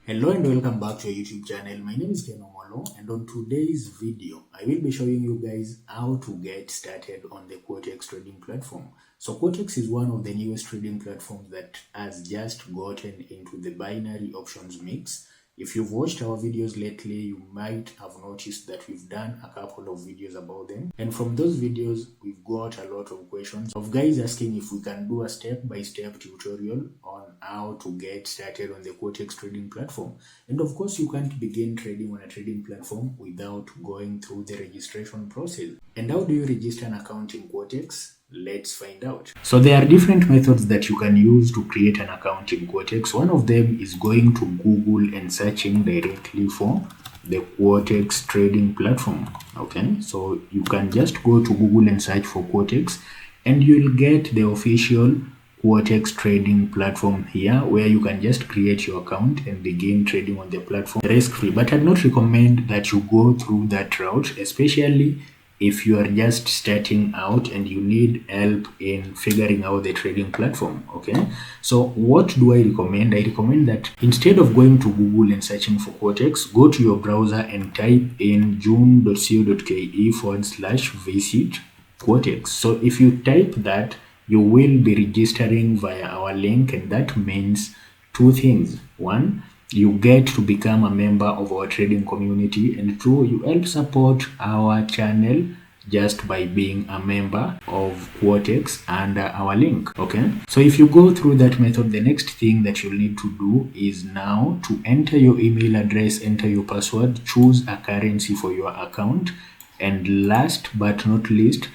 Hello and welcome back to our YouTube channel. My name is Ken Omolo, and on today's video, I will be showing you guys how to get started on the Quotex trading platform. So Quotex is one of the newest trading platforms that has just gotten into the binary options mix. If you've watched our videos lately, you might have noticed that we've done a couple of videos about them. And from those videos, we've got a lot of questions of guys asking if we can do a step-by-step tutorial on how to get started on the Quotex trading platform. And of course, you can't begin trading on a trading platform without going through the registration process. And how do you register an account in Quotex? Let's find out. So there are different methods that you can use to create an account in Quotex. One of them is going to Google and searching directly for the Quotex trading platform. Okay, so you can just go to Google and search for Quotex, and you'll get the official Quotex trading platform here, where you can just create your account and begin trading on the platform risk-free. But I'd not recommend that you go through that route, especially if you are just starting out and you need help in figuring out the trading platform. Okay, so what do I recommend? I recommend that instead of going to Google and searching for Quotex, go to your browser and type in joon.co.ke/visit Quotex. So if you type that, you will be registering via our link, and that means two things. One, you get to become a member of our trading community, and two, you help support our channel just by being a member of Quotex under our link. Okay, so if you go through that method, the next thing that you'll need to do is now to enter your email address, enter your password, choose a currency for your account, and last but not least,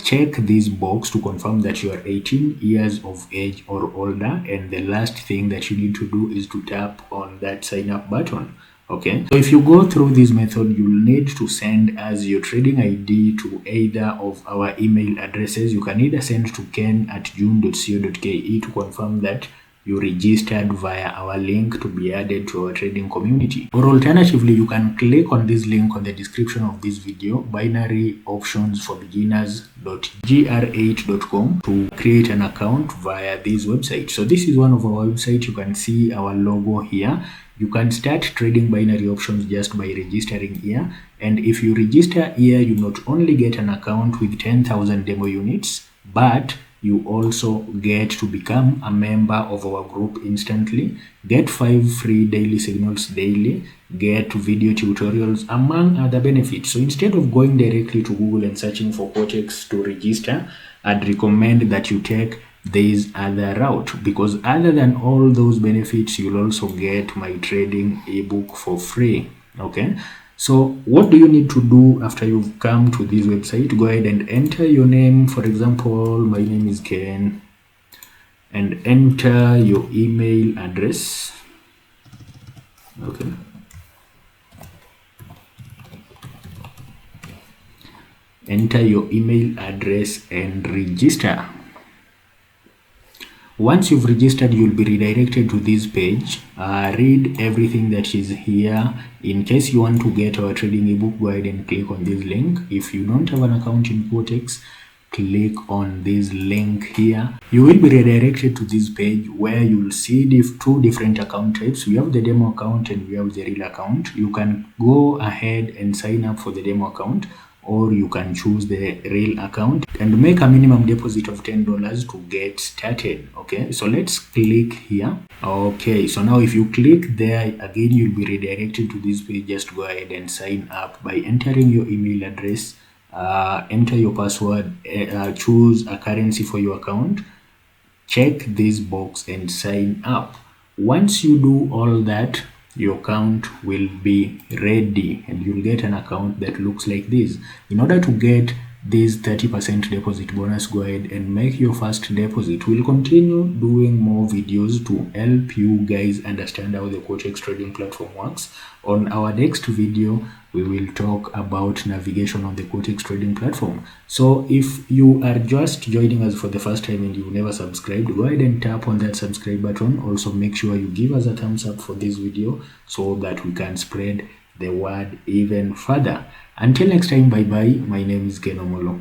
check this box to confirm that you are 18 years of age or older. And the last thing that you need to do is to tap on that sign up button. Okay, so if you go through this method, you'll need to send us your trading ID to either of our email addresses. You can either send to ken@joon.co.ke to confirm that you registered via our link to be added to our trading community, or alternatively, you can click on this link on the description of this video, binaryoptionsforbeginners.gr8.com, to create an account via this website. So this is one of our websites. You can see our logo here. You can start trading binary options just by registering here, and if you register here, you not only get an account with 10,000 demo units, but you also get to become a member of our group instantly, get 5 free daily signals daily, get video tutorials, among other benefits. So instead of going directly to Google and searching for Quotex to register, I'd recommend that you take this other route, because other than all those benefits, you'll also get my trading ebook for free. Okay, so what do you need to do after you've come to this website? Go ahead and enter your name. For example, my name is Ken, and enter your email address. Okay, enter your email address and register. Once you've registered, you'll be redirected to this page. Read everything that is here. In case you want to get our trading ebook, go ahead and click on this link. If you don't have an account in Quotex, click on this link here. You will be redirected to this page where you'll see two different account types. We have the demo account and we have the real account. You can go ahead and sign up for the demo account, or you can choose the real account and make a minimum deposit of $10 to get started. Okay, so let's click here. Okay, so now if you click there, again you'll be redirected to this page. Just go ahead and sign up by entering your email address, enter your password, choose a currency for your account, check this box and sign up. Once you do all that, your account will be ready and you'll get an account that looks like this. In order to get this 30% deposit bonus, go ahead and make your first deposit. We'll continue doing more videos to help you guys understand how the Quotex trading platform works. On our next video, we will talk about navigation on the Quotex trading platform. So if you are just joining us for the first time and you've never subscribed, go ahead and tap on that subscribe button. Also make sure you give us a thumbs up for this video so that we can spread the word even further. Until next time, bye bye. My name is Ken Omolo.